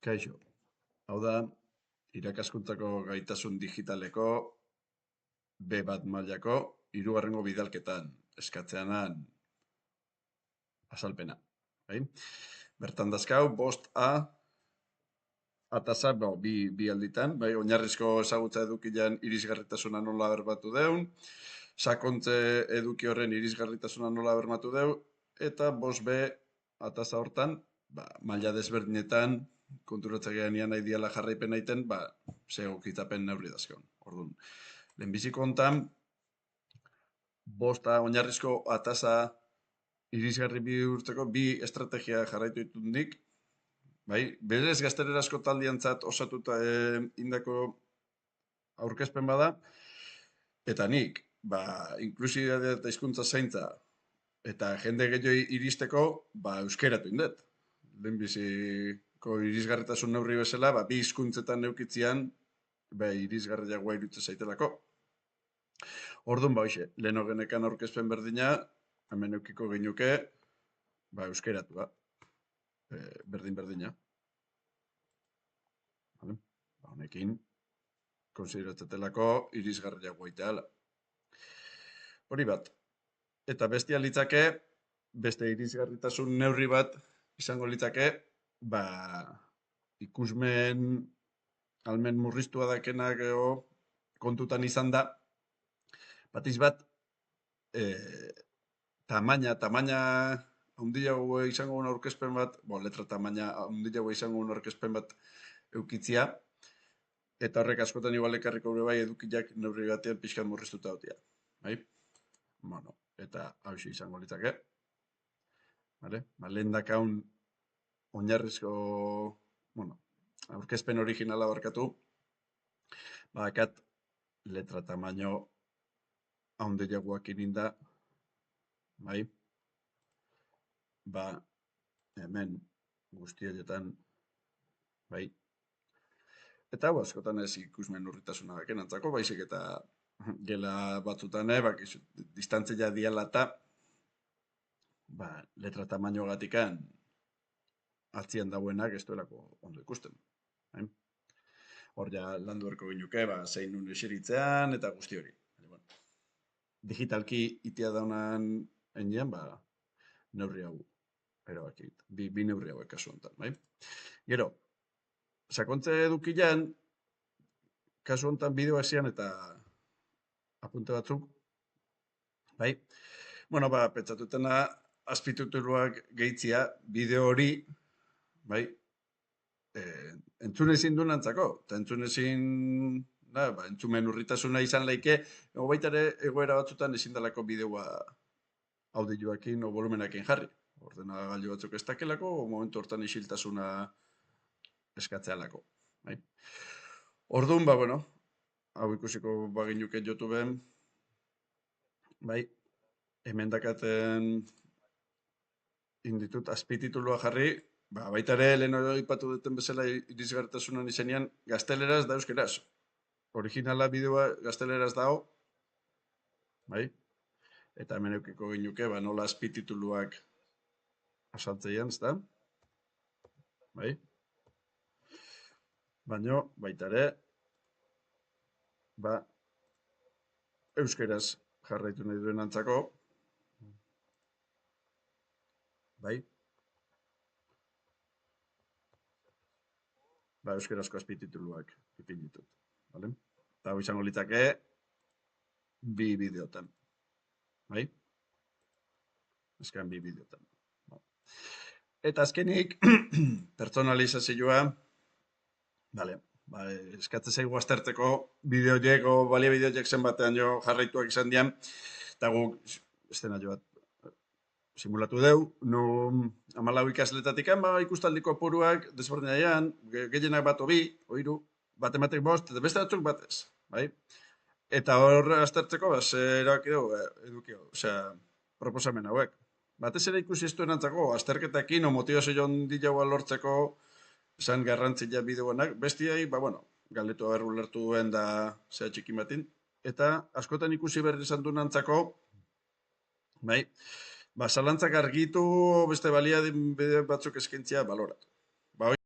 Kaixo, hau da, irakaskuntzako gaitasun digitaleko B1 mailako hirugarrengo bidalketan eskatzeanan azalpena. Bai? Bertan dazkau, bost A atasa bi alditan, bai, oinarrizko ezagutza edukian irisgarritasuna nola berbatu deun, sakontze eduki horren irisgarritasuna nola bermatu deu, eta bost B atasa hortan, maila desberdinetan, konturatzagean nahi diala jarraipen aiten, ze egokitzapen neurri dazkeon. Orduan, lehenbiziko hontan, bosta oinarrizko atasa irisgarri bihurtzeko bi estrategia jarraitu ditut nik, bai, berez gaztelerazko taldiantzat osatuta indako aurkezpen bada, eta nik, inklusibitatea eta hizkuntza zaintza eta jende gehiago iristeko, euskeratu indet. Lehenbiziko irisgarritasun neurri bezala, bi hizkuntzetan neukitzean, irisgarriagoa irutze zaitelako. Orduan, hoxe, leheno genekan aurkezpen berdina, hemen eukiko genuke, euskeratua. Berdina. Honekin, konsideratzetelako irisgarriagoa iteala. Hori bat. Eta bestia litzake, beste irisgarritasun neurri bat izango litzake, ikusmen almen murriztua dakenak kontutan izan da, batiz bat, tamaina handiago izango guen aurkezpen bat, letra tamaina handiago izango guen aurkezpen bat eukitzia, eta horrek askotan igual ekarriko gure bai edukiak neurri batean pixkan murriztuta dautia. Bai? Bueno, eta hauxe izango litzake. Lehen dakaun oinarrizko, aurkezpen originala barkatu, badakat letra tamaino handiagoak irinda, bai? Hemen guzti horietan, bai? Eta hau askotan ez ikusmen urritasuna daken antzako, baizik eta gela batzutan, distantzia diala eta letra tamaino gatikan atzian dauenak ez duelako ondo ikusten. Hor ja landu erko ginuke, zein nun eseritzean eta guzti hori. Digitalki itea daunan enean, neurri hau erabakit. Bi neurri hauek kasu honetan. Gero, sakontze edukian, kasu honetan bideo hasian eta apunte batzuk, pentsatutena azpitituluak gehitzia bideo hori, entzun ezin duen antzako, eta entzun ezin, entzumen urritasuna izan laike, baita ere egoera batzutan ezin dalako bideoa audioakin o volumenakin jarri. Ordenagailu batzuk ez dakelako, momentu hortan isiltasuna eskatzealako. Orduan, hau ikusiko baginuke YouTubeen, hemen dakaten inditut azpititulua jarri, baita ere lehen hori ipatu duten bezala irisgarritasunan izenean gazteleraz da euskeraz. Originala bideoa gazteleraz dago, eta hemen eukiko ginuke, nola azpitituluak asaltzeian, ez da? Baina, baita ere, euskeraz jarraitu nahi duen antzako, euskerazko azpitituluak ipin ditut. Eta hau izango litzake, bi bideotan. Ezkan bi bideotan. Eta azkenik, pertsonalizazioa, eskatze zaigu aztertzeko bideoiek o baliabideoiek zenbatean jo jarraituak izan dian, eta guk estena jo bat simulatu deu, no 14 ikasletatik ikustaldiko apuruak desberdinaian, gehienak bat o bi, o hiru, bat ematek bost, eta beste batzuk batez. Eta hor aztertzeko, erabaki dugu, edukio, proposamen hauek. Batez ere ikusi ez duen antzako, azterketakin o motivazio handiagoa lortzeko esan garrantzia bideoanak, bestiai, galdetu haber ulertu duen da zea txikin batin, eta askotan ikusi behar izan duen antzako, zalantzak argitu beste balia batzuk eskentzia baloratu.